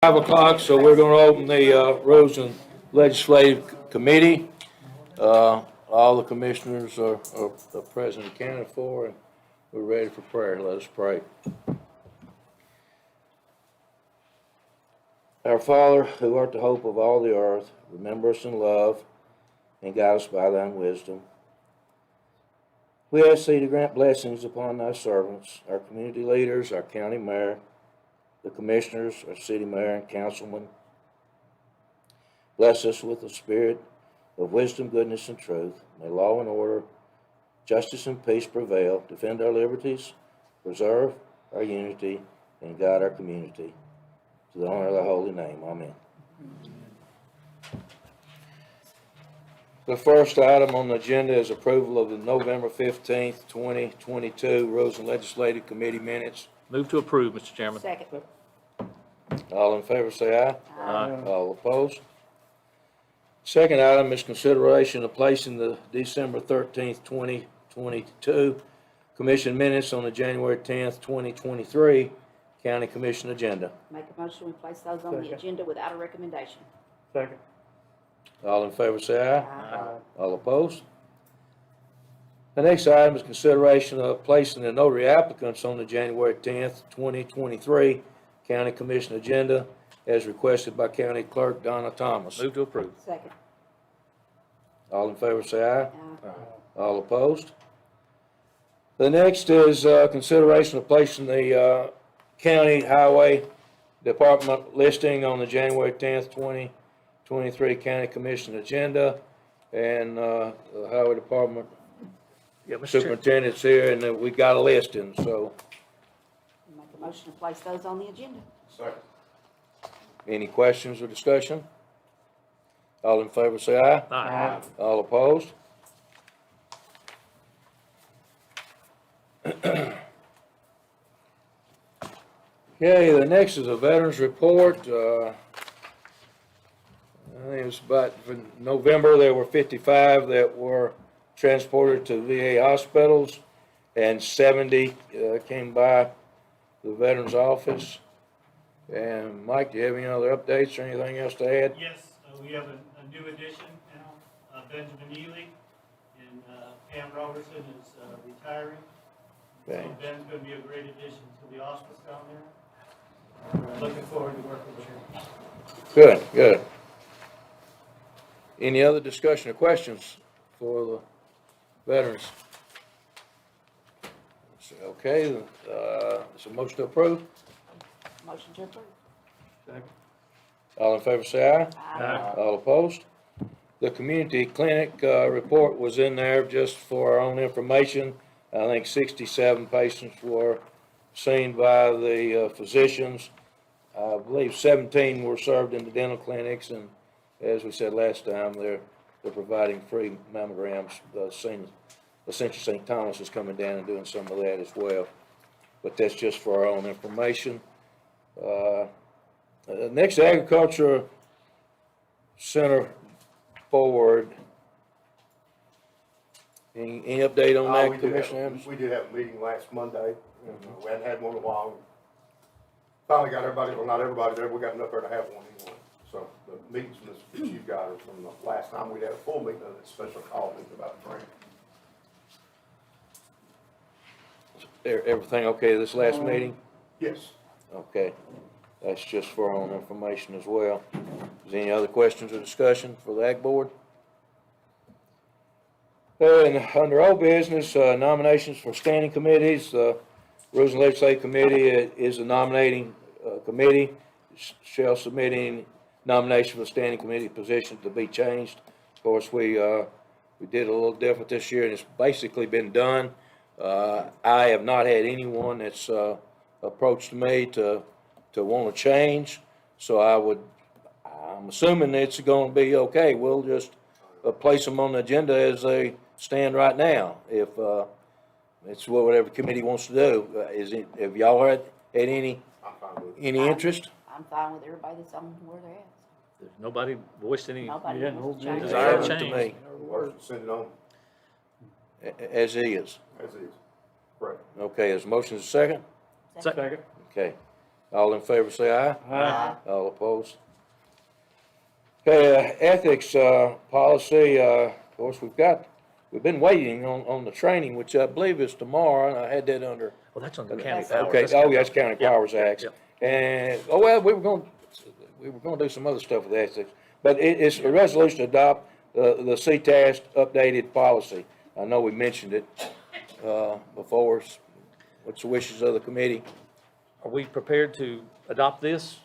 5 o'clock, so we're going to open the Rules and Legislative Committee. All the commissioners are present and accounted for, and we're ready for prayer. Let us pray. Our Father, who art the hope of all the earth, remember us in love and guide us by thine wisdom. We ask thee to grant blessings upon thy servants, our community leaders, our county mayor, the commissioners, our city mayor and councilmen. Bless us with the spirit of wisdom, goodness, and truth. May law and order, justice and peace prevail. Defend our liberties, preserve our unity, and guide our community. To the honor of thy holy name. Amen. The first item on the agenda is approval of the November 15th, 2022 Rules and Legislative Committee minutes. Move to approve, Mr. Chairman. Second. All in favor say aye. Aye. All opposed? Second item is consideration of placing the December 13th, 2022 Commission minutes on the January 10th, 2023 County Commission agenda. Make a motion, we place those on the agenda without a recommendation. Second. All in favor say aye. Aye. All opposed? The next item is consideration of placing the notary applicants on the January 10th, 2023 County Commission agenda as requested by County Clerk Donna Thomas. Move to approve. Second. All in favor say aye. Aye. All opposed? The next is consideration of placing the County Highway Department listing on the January 10th, 2023 County Commission agenda. And the Highway Department Yeah, Mr. Chairman. Superintendent's here, and we got a listing, so Make a motion to place those on the agenda. Second. any questions or discussion? All in favor say aye. Aye. All opposed? Okay, the next is a veterans report. I think it was about, for November, there were 55 that were transported to VA hospitals, and 70 came by the Veterans Office. And Mike, do you have any other updates or anything else to add? Yes, we have a new addition now, Benjamin Ely, and Pam Robertson is retiring. Okay. So Ben's gonna be a great addition to the hospice down there. We're looking forward to working with him. Good, good. Any other discussion or questions for the veterans? Okay, it's a motion to approve. Motion to approve. All in favor say aye. Aye. All opposed? The community clinic report was in there just for our own information. I think 67 patients were seen by the physicians. I believe 17 were served in the dental clinics, and as we said last time, they're providing free mammograms. Essentially St. Thomas is coming down and doing some of that as well. But that's just for our own information. Next, Agriculture Center Board. Any update on that, Commissioner Anderson? We did have a meeting last Monday. We hadn't had one in a while. Finally got everybody, well, not everybody there, we got enough there to have one anyway. So the meetings that you've got are from the last time we had a full meeting, and a special call meeting about the grant. Everything okay this last meeting? Yes. Okay, that's just for our own information as well. Is there any other questions or discussion for the Ag Board? And under old business, nominations for standing committees, Rules and Legislative Committee is a nominating committee. Shall submit any nomination for standing committee position to be changed. Of course, we did a little different this year, and it's basically been done. I have not had anyone that's approached me to want to change, so I'm assuming it's going to be okay. We'll just place them on the agenda as they stand right now. If it's whatever committee wants to do. Have y'all had any I'm fine with it. interest? I'm fine with everybody that's on where they're at. There's nobody voiced any Nobody Yeah, wants to no, change. desire to To change. me, Motion to send it on as is. as is. Correct. Okay, is motion a second? Second. Okay. All in favor, say aye. Aye. All opposed? Okay, ethics, policy, of course, we've been waiting on the training, which I believe is tomorrow, and I had that under. Well, that's on the county That's- powers. Okay, That's oh, that's County Yeah, Powers Act. yeah. And, we were gonna do some other stuff with ethics, but it's a resolution to adopt the CTAS updated policy. I know we mentioned it, before. What's the wishes of the committee? Are we prepared to adopt this?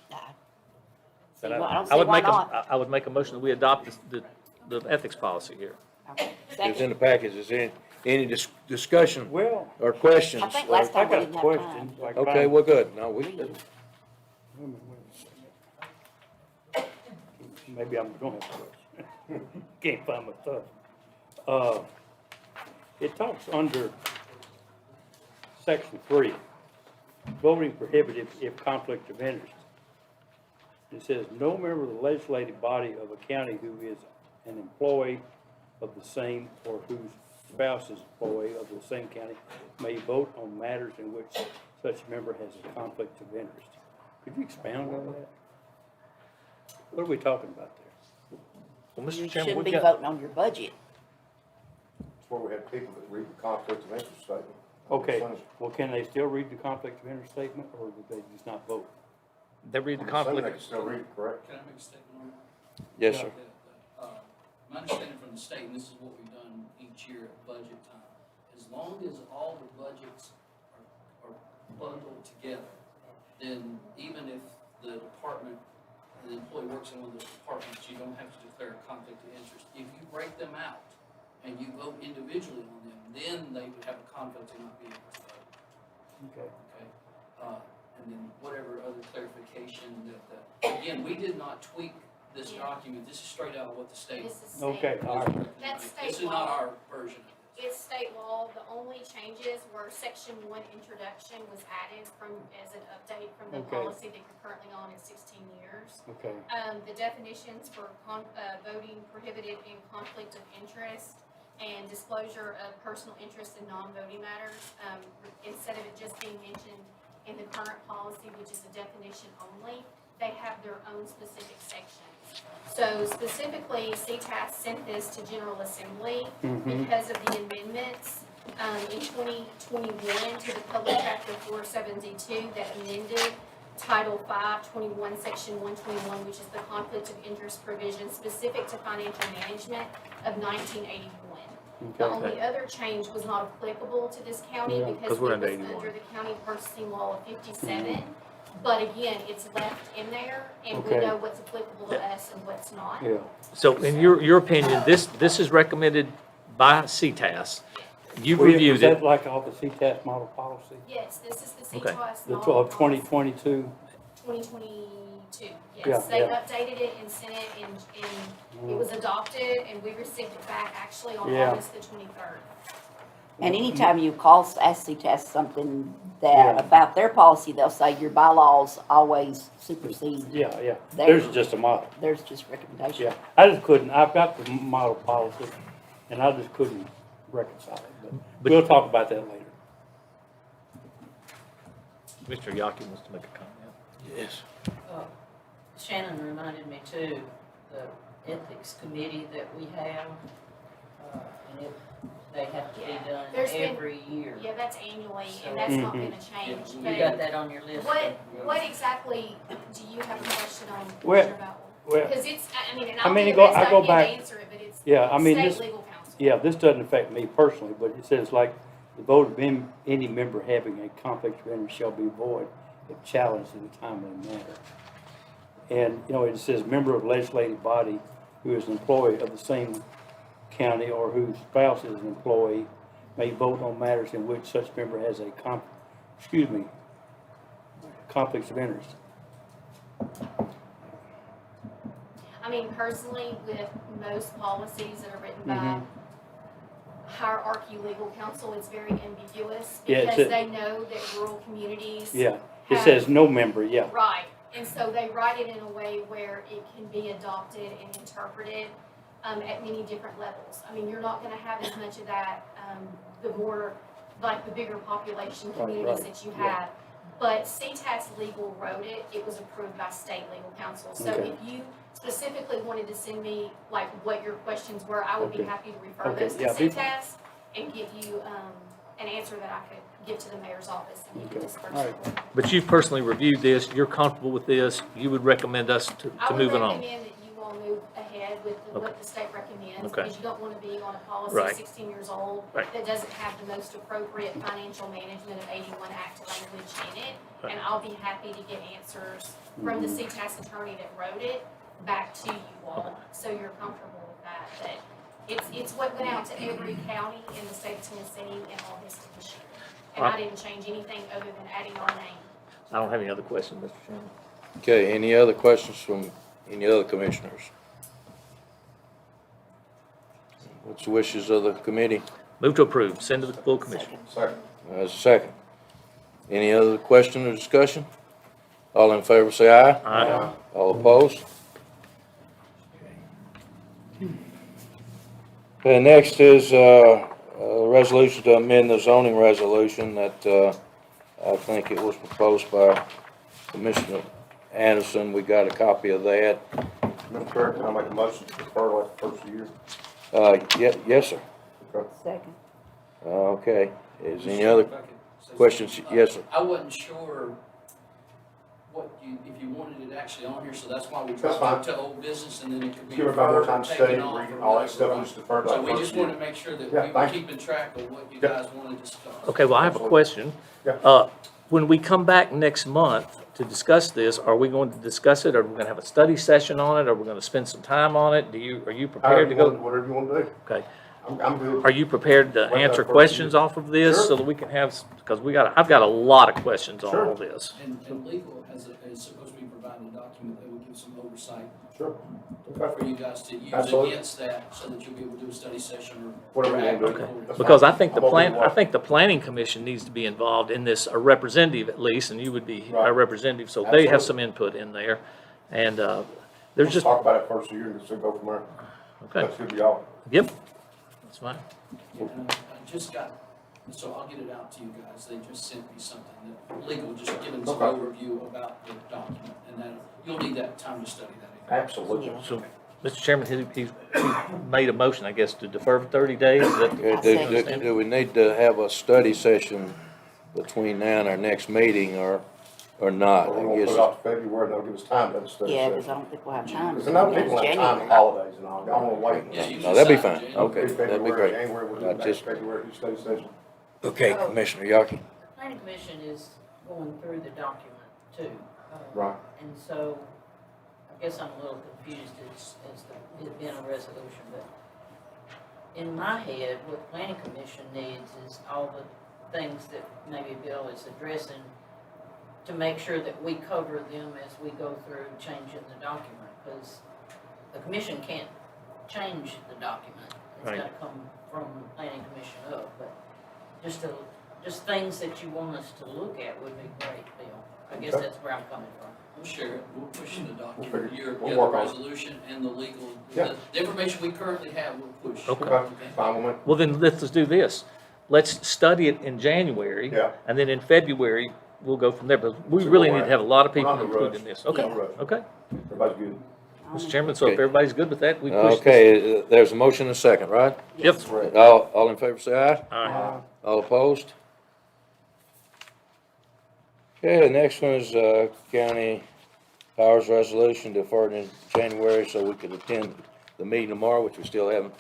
See, Then well, I don't I see would why make not. I would make a motion that we adopt the ethics policy here. Okay. It's in Second. the package, is there any discussion Well, or questions? I think last I time we got a didn't have question. time. like Okay, mine. well, good, no, we, Maybe I'm gonna have a question. Can't find my stuff. It talks under section 3, voting prohibited if conflict of interest. It says, no member of the legislative body of a county who is an employee of the same or whose spouse is employee of the same county may vote on matters in which such member has a conflict of interest. Could you expound on that? What are we talking about there? Well, You Mr. Chairman, shouldn't we've be got, voting on your budget. That's where we have people that read the conflict of interest statement. Okay, well, can they still read the conflict of interest statement, or do they just not vote? they read the I'm assuming they conflict. can still read it, correct? Can I make a statement on that? yes, sir. My understanding from the state, and this is what we've done each year at budget time, as long as all the budgets are bundled together, then even if the department, the employee works in one of those departments, you don't have to declare a conflict of interest. If you break them out and you vote individually on them, then they would have a conflict and not be able to vote. Okay. Okay, and then whatever other clarification again, we did not tweak this Yeah. document, this is straight out of what the state. This is Okay, all right. That's state This is not law. our version of this. It's state law. The only changes were section 1 introduction was added as an update from the Okay. policy that you're currently on at 16 years. Okay, The definitions for voting prohibited in conflict of interest and disclosure of personal interest in non-voting matters, instead of it just being mentioned in the current policy, which is a definition only, they have their own specific sections. So specifically, CTAS sent this to General Assembly because of the amendments in 2021 to the Public Chapter 472 that amended Title 521, Section 121, which is the conflict of interest provision specific to financial management of 1981. The okay, only other change was not applicable to this county Yeah. because 'Cause it we're was under 81. under the county purchasing law of 57. But again, it's left in there and we Okay. know what's applicable to us and what's not. yeah. So in your opinion, this is recommended by CTAS. You've Well, reviewed Is that it. like off the CTAS model policy? Yes, this is the Okay. CTOS The model 2022? 2022. Yeah, Yes, they yeah. updated it and sent it and it was adopted and we received it back actually on Yeah. August the 23rd. And anytime you call, ask CTAS something Yeah. that, about their policy, they'll say your bylaws always supersede. Yeah, yeah. There. There's just a model. There's just recommendation. Yeah, I just couldn't, I've got the model policy, and I just couldn't reconcile it, but we'll talk about that later. Mr. Yaki wants to make a comment. Yes. Shannon reminded me too, the ethics committee that we have, and they have to be Yeah. done There's been- every year. Yeah, that's annually So- and that's not Mhm. gonna change. You But got that on your list? what exactly do you have a question on, Well, Commissioner Battle? Well, Because it's, I mean, and I I'll mean, do it the go- best I I go can to back- answer it, but it's yeah, I mean, state this, legal counsel. yeah, this doesn't affect me personally, but it says like, the vote of any member having a conflict of interest shall be void if challenged in a timely manner. And, you know, it says member of legislative body who is an employee of the same county or whose spouse is an employee may vote on matters in which such member has a conflicts of interest. I mean, personally, with most policies that are written by Mhm. hierarchy legal counsel, it's very ambiguous Yeah, it's because a- they know that rural communities. Yeah, it have- says no member, yeah. Right, and so they write it in a way where it can be adopted and interpreted at many different levels. I mean, you're not gonna have as much of that, the more, like the bigger population Right, communities right, that you yeah. have. but CTAS Legal wrote it, it was approved by state legal counsel. So Okay. if you specifically wanted to send me, like, what your questions were, I would be Okay. happy to refer Okay, those to yeah, be- CTAS and give you, an answer that I could give to the mayor's office and give you Okay, this all right. personally. But you've personally reviewed this, you're comfortable with this, you would recommend us to I would move it on? recommend that you all move ahead with Okay. what the state recommends, Okay. because you don't want to be on a policy Right. 16 years old Right. that doesn't have the most appropriate financial management of 81 Act language in it. Right. And I'll be happy to get answers from the CTAS attorney that wrote it back to you all, so you're comfortable with that. But it's what went out to every county in the state of Tennessee in August of this year. And I didn't change anything other than adding our name. I don't have any other questions, Mr. Chairman. Okay, any other questions from any other commissioners? What's the wishes of the committee? Move to approve, send to the full commission. Second. As a second. Any other question or discussion? All in favor say aye. Aye. All opposed? Okay, next is, a resolution to amend the zoning resolution that, I think it was proposed by Commissioner Anderson. We got a copy of that. Mr. Chair, can I make a motion to defer like the first year? Yes, sir. Second. Okay, is any other If I could say questions? something. Yes, sir. I wasn't sure if you wanted it actually on here, so that's why we That's dropped fine. it to old business and then it could be Give everybody more referred time or to study, taken off read, or all that whatever, stuff, we right? just deferred So like we first just year. wanted to make sure that Yeah, we were thank you. keeping track of what you Yeah. guys wanted to discuss. Okay, well, I have a question. Yeah. When we come back next month to discuss this, are we going to discuss it? Are we gonna have a study session on it? Are we gonna spend some time on it? Are you prepared to go? Whatever you want to do. Okay. I'm good. Are you prepared to Wait, answer first questions you- off of this Sure. so that we can have, because I've got a lot of questions on Sure. all this. And legal is supposed to be providing a document that will give some oversight Sure. for Okay. you guys to use Absolutely. against that, so that you'll be able to do a study session or. Whatever you want to do. act Okay. That's Because I fine. think I'm open to I what- think the planning commission needs to be involved in this, a representative at least, and you would be a Right. representative, so they have Absolutely. some input in there. And, there's Let's just, talk about it first year and just go from there. okay, That's good to y'all. yep, that's fine. And I just got, so I'll get it out to you guys, they just sent me something that legal, just giving some Okay. overview about the document, and then you'll need that time to study that. Absolutely. So, Mr. Chairman, he made a motion, I guess, to defer for 30 days. Is that the- Okay, do we need to have a study session between now and our next meeting or not? We're I gonna put guess. it off to February, and that'll give us time to study. Yeah, because I don't think we'll have time. Because I know people have time in holidays and all, I don't wanna wait. Yeah, you No, that'd be decide, fine. Jay. Okay, Do that'd be February, great. January, we'll do I next just- February, do study session. Okay, Commissioner Yaki. The planning commission is going through the document too. Right. And so, I guess I'm a little confused as to it being a resolution, but in my head, what the planning commission needs is all the things that maybe Bill is addressing to make sure that we cover them as we go through changing the document, because the commission can't change the document. It's Right. gotta come from the planning commission up, but just things that you want us to look at would be great, Bill. I guess Okay. that's where I'm coming from. We'll share it, we'll push the document, figure- your, we'll the work on it. resolution and the legal, Yeah. the information we currently have, we'll push. Okay. Okay, fine with me. Well, then let's do this. Let's study it in January. Yeah. And then in February, we'll go from there, but we So really we're- need to have a lot of we're people not in a included rush. in this. No Okay, rush. okay. Everybody's good. Mr. Chairman, so if Okay. everybody's good with that, we push this. Okay, there's a motion and a second, right? Yep. All in favor say aye. Aye. All opposed? Okay, the next one is, county powers resolution deferred in January so we could attend the meeting tomorrow, which we still haven't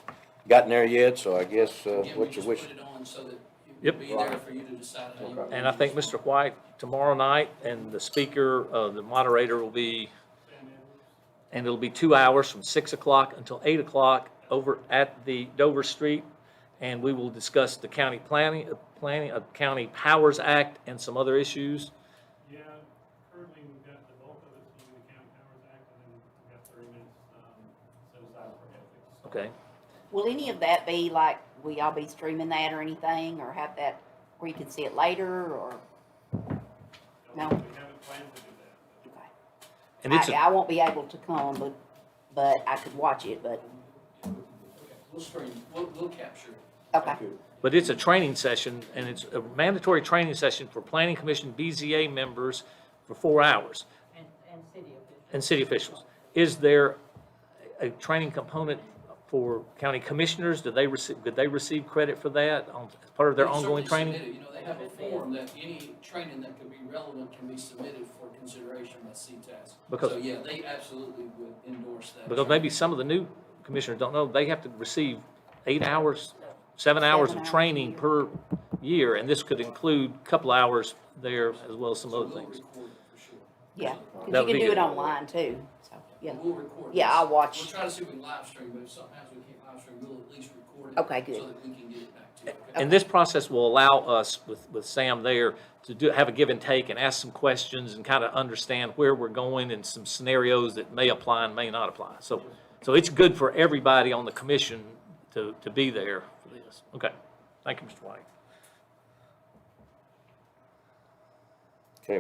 gotten there yet, so I guess, Again, we what's your just wish? put it on so that it Yep. will be there for you to decide how you. Okay. And I think Mr. White, tomorrow night, and the speaker, the moderator will be, and it'll be 2 hours from 6 o'clock until 8 o'clock over at the Dover Street. And we will discuss the county planning, County Powers Act and some other issues. Yeah, currently we've got the bulk of it's in the County Powers Act, and then we've got 30 minutes, set aside for ethics. Okay. Will any of that be like, will y'all be streaming that or anything, or have that where you can see it later, or? No. We haven't planned to do that. Okay. And it's, I won't be able to come, but I could watch it, but, Okay, we'll stream, we'll capture it. Okay, But it's a training session, and it's a mandatory training session for planning commission BZA members for 4 hours, And city officials. and city officials. Is there a training component for county commissioners? Did they receive credit for that as part of their They ongoing certainly training? submit it. You know, they have a form that any training that could be relevant can be submitted for consideration by CTAS. Because- So, yeah, they absolutely would endorse that. Because maybe some of the new commissioners don't know, they have to receive 8 hours, 7 hours of 7 hours a training year. per year, and this could include a couple hours there as well as some So other we'll things. record it for sure. yeah, That because would you be can do good. it online too, so, yeah. We'll record Yeah, this. I'll watch. We'll try to see if we can live stream, but if sometimes we can't live stream, we'll at least record it. Okay, good. So that we can get it back to you, okay? And this process will allow us, with Sam there, to have a give and take and ask some questions and kind of understand where we're going and some scenarios that may apply and may not apply. So it's good for everybody on the commission to be there for this. Okay, thank you, Mr. White. Okay,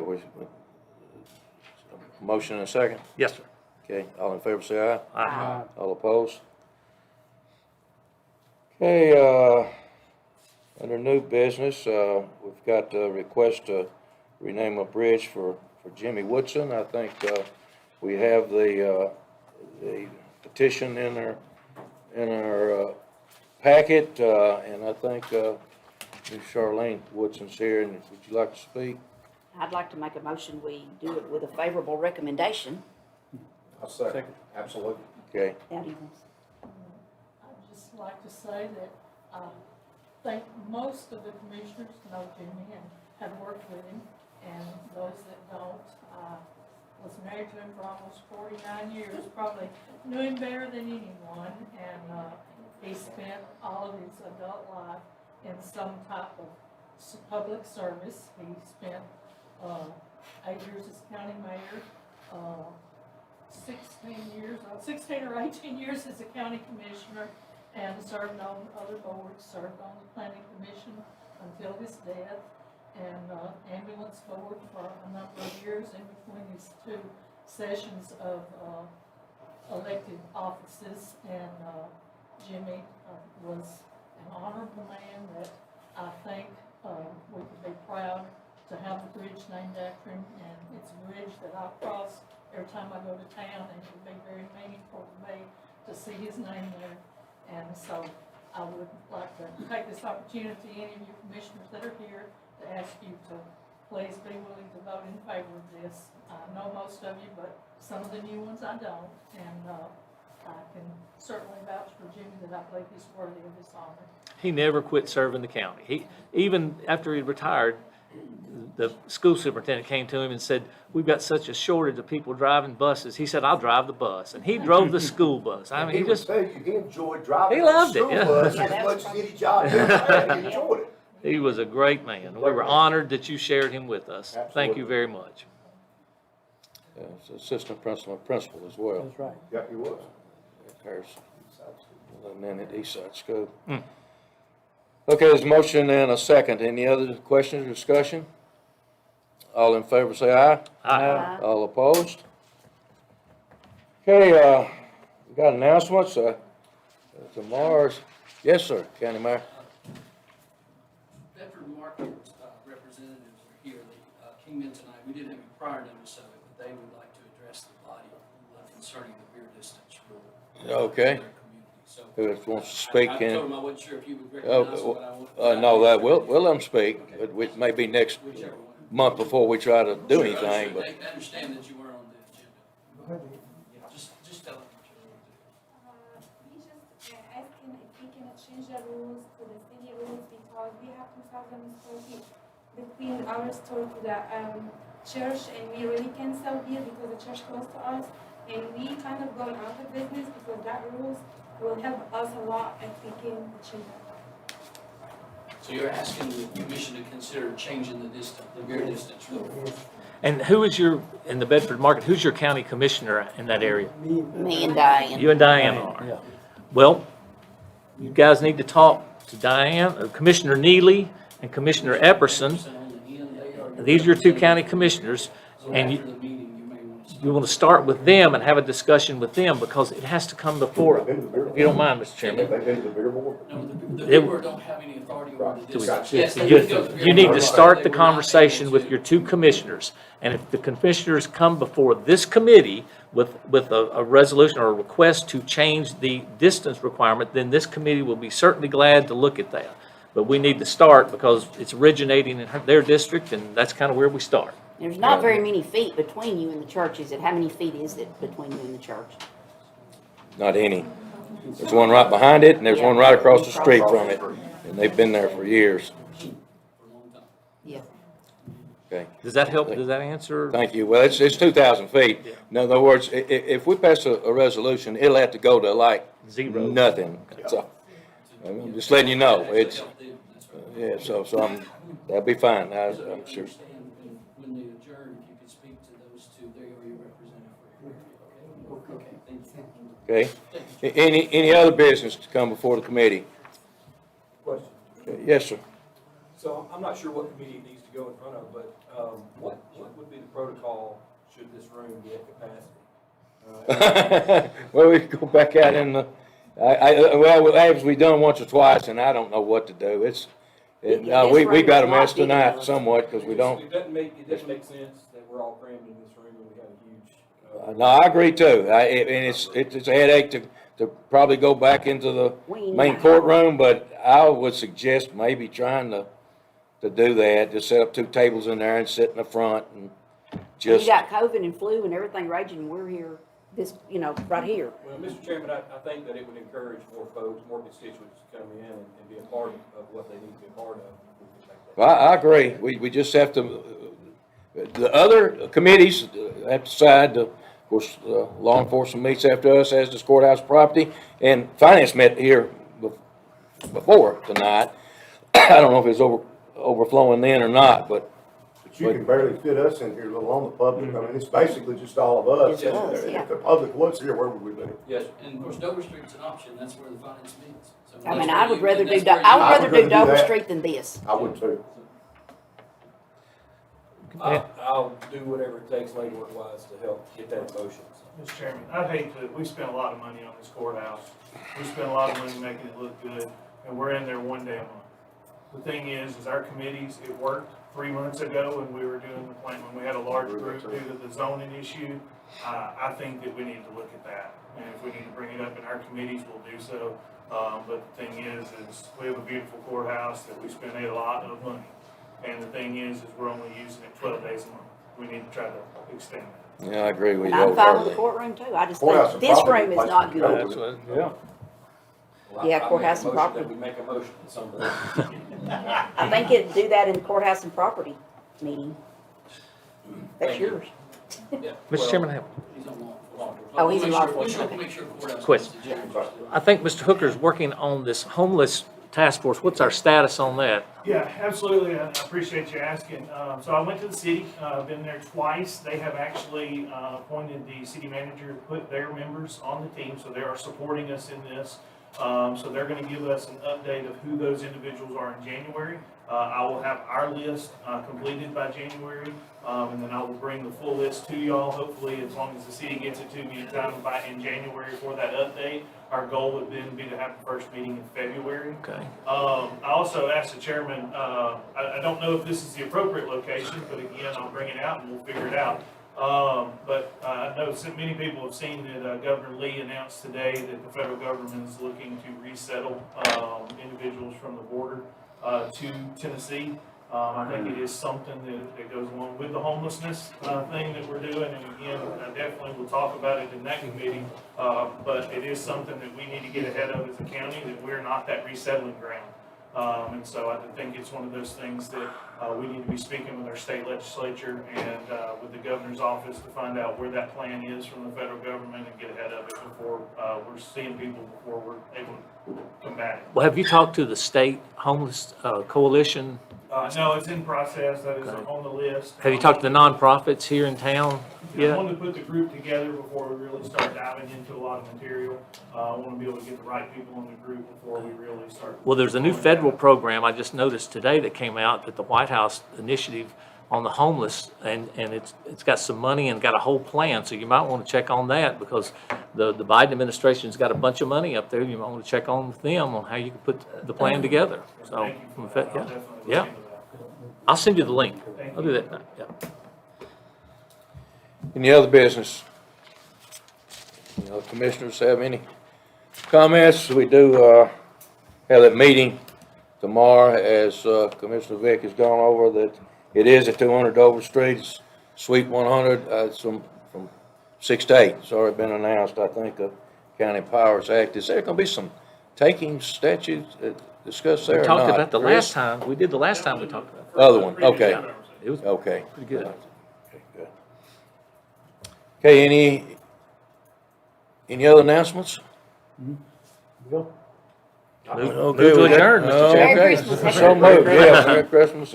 motion and a second? Yes, sir. Okay, all in favor say aye. Aye. All opposed? Okay, under new business, we've got a request to rename a bridge for Jimmy Woodson. I think, we have the petition in our packet, and I think, Ms. Charlene Woodson's here, and would you like to speak? I'd like to make a motion, we do it with a favorable recommendation. I'll second, absolutely. Okay, How do you want? I'd just like to say that I think most of the commissioners know Jimmy and have worked with him, and those that don't, was married to him for almost 49 years, probably knew him better than anyone, and he spent all of his adult life in some type of public service. He spent 8 years as county mayor, 16 or 18 years as a county commissioner, and served on other boards, served on the planning commission until his death, and ambulance board for a number of years in between his 2 sessions of elected offices. And Jimmy was an honorable man that I think we could be proud to have the bridge named after him, and it's a bridge that I cross every time I go to town, and it would be very meaningful to me to see his name there. And so I would like to take this opportunity, any of you commissioners that are here, to ask you to please be willing to vote in favor of this. I know most of you, but some of the new ones I don't, and I can certainly vouch for Jimmy that I believe he's worthy of this honor. He never quit serving the county. Even after he retired, the school superintendent came to him and said, "We've got such a shortage of people driving buses." He said, "I'll drive the bus." And he drove the school bus. I mean, he would just, tell you, he enjoyed driving. He loved the it, school yeah. bus Yeah, as that was much as any job he had, he enjoyed it. he was a great man. We were honored that you shared him with us. Thank you Absolutely. very much. it's assistant principal as well. That's right. Yeah, he was. at Harrison, and then at Eastside School. Okay, there's a motion and a second. Any other questions or discussion? All in favor say aye. Aye. All opposed? Okay, we got announcements, tomorrow's, yes, sir, County Mayor. Bedford Market representatives are here. They came in tonight. We didn't have a prior notice of it, but they would like to address the body concerning the beer distance rule. Okay. in their community. So Who wants to speak I in? told them I wasn't sure if you would recognize them, but I want. No, that, we'll let them speak, but it may be next Whichever one. month before we try to do Sure, anything, understood. but. They understand that you were on the agenda. Just tell them what you're going to do. We just asking if we can change the rules to the city rules because we have 2,000 square feet between our store to the church, and we really can't sell beer because the church close to us, and we kind of going out of business because that rules will help us a lot if we can change that. So you're asking the commission to consider changing the distance, the beer distance rule? And who is in the Bedford market, who's your county commissioner in that area? Me and Diane. You and Diane are. Well, you guys need to talk to Diane, Commissioner Neely and Commissioner Epperson. On the end, they are. These are your two county commissioners, So and after you, the meeting, you may want to you want to start with them and have a discussion with them, because it has to come before, if you don't mind, Mr. Chairman. They've been to the beer board? No, the It- board don't have any authority over the Right. district. Yes, they You would go to the you need board, to but start they the were not able conversation with to. your two commissioners, and if the commissioners come before this committee with a resolution or a request to change the distance requirement, then this committee will be certainly glad to look at that. But we need to start because it's originating in their district, and that's kind of where we start. There's not very many feet between you and the church, is it? How many feet is it between you and the church? Not any. There's one right behind it, and there's one right across the street from it, and they've been there for years. For a long time. Yeah. Okay, Does that help? Does that answer? thank you. Well, it's 2,000 feet. In other words, if we pass a resolution, it'll have to go to like Zero. nothing. So, I'm just letting you know, it's, yeah, so that'll be fine, I'm sure. Understand when they adjourn, if you could speak to those two, they are your representative for your area, okay? Thank you. Okay? Any other business to come before the committee? Question. Okay, yes, sir. So I'm not sure what committee it needs to go in front of, but what would be the protocol should this room be at capacity? Well, we can go back out in the, well, as we done once or twice, and I don't know what to do. We got a mess tonight somewhat, because we don't. It doesn't make sense that we're all crammed in this room and we have a huge. No, I agree too. And it's a headache to probably go back into the main courtroom, but I would suggest maybe trying to do that, just set up 2 tables in there and sit in the front and You just. got COVID and flu and everything raging, and we're here, right here. Well, Mr. Chairman, I think that it would encourage more folks, more constituents to come in and be a part of what they need to be a part of. Well, I agree. We just have to, the other committees have to decide, of course, law enforcement meets after us, as does courthouse property, and finance met here before tonight. I don't know if it's overflowing then or not, but But you can barely fit us in here, let alone the public. I mean, it's basically just all of us. It does, yeah. If the public was here, where would we be? Yes. And of course, Dover Street's an option, that's where the finance meets. So I that's mean, where I would you- rather and do, that's where I you- would rather do Dover that. Street than this. I would too. I'll do whatever it takes legwork-wise to help get that in motion. Mr. Chairman, I'd hate to, we spent a lot of money on this courthouse. We spent a lot of money making it look good, and we're in there one day a month. The thing is our committees, it worked 3 months ago when we were doing the plan, when we had a large group due to the zoning issue. I think that we need to look at that, and if we need to bring it up in our committees, we'll do so. But the thing is we have a beautiful courthouse that we spend a lot of money. And the thing is we're only using it 12 days a month. We need to try to extend that. yeah, I agree with And you. I'm fine with the courtroom too. I just Courthouse think and this property room is place not to go. good. That's what, Yeah. Well, Yeah, I make a courthouse and motion property. that we make a motion at some point. I think it'd do that in the courthouse and property meeting. That's Thank you. yours. Yeah, Mr. Chairman, I have he's on law enforcement. Oh, he's in law We enforcement, should make sure courthouse. Question. meets the agenda. I think Mr. Hooker's working on this homeless task force. What's our status on that? Yeah, absolutely. I appreciate you asking. So I went to the city, been there twice. They have actually appointed the city manager to put their members on the team, so they are supporting us in this. So they're going to give us an update of who those individuals are in January. I will have our list completed by January, and then I will bring the full list to y'all, hopefully, as long as the city gets it to me in time in January for that update. Our goal would then be to have the first meeting in February. Okay. I also asked the chairman, I don't know if this is the appropriate location, but again, I'll bring it out and we'll figure it out. But I know many people have seen that Governor Lee announced today that the federal government is looking to resettle individuals from the border to Tennessee. I think it is something that goes along with the homelessness thing that we're doing, and again, I definitely will talk about it in that committee, but it is something that we need to get ahead of as a county, that we're not that resettling ground. And so I think it's one of those things that we need to be speaking with our state legislature and with the governor's office to find out where that plan is from the federal government and get ahead of it before we're seeing people, before we're able to combat it. Well, have you talked to the state homeless coalition? No, it's in process. That is Okay. on the list. Have you talked to the nonprofits here in town I yet? wanted to put the group together before we really start diving into a lot of material. I want to be able to get the right people in the group before we really start. Well, there's a new federal program I just noticed today that came out, that the White House initiative on the homeless, and it's got some money and got a whole plan, so you might want to check on that, because the Biden administration's got a bunch of money up there, you might want to check on with them on how you can put the plan together, so. Thank you in for that. fact, I'll yeah, definitely yeah. look into that. I'll send you the link, Thank I'll do that, now, yeah. Any other business? Any other commissioners have any comments? We do, have that meeting tomorrow, as, Commissioner Vick has gone over, that it is at 200 Dover Street, it's Suite 100, it's from 6 to 8. It's already been announced, I think, the County Powers Act. Is there gonna be some taking statutes discussed there We or talked not? about the Chris? last time, we did the last time we talked about it. Other one, okay, It was okay. pretty good. Okay, good. Okay, any other announcements? Move Okay, to we got- adjourn, Mr. Chairman. Merry Christmas, So moved, yeah, Merry Christmas.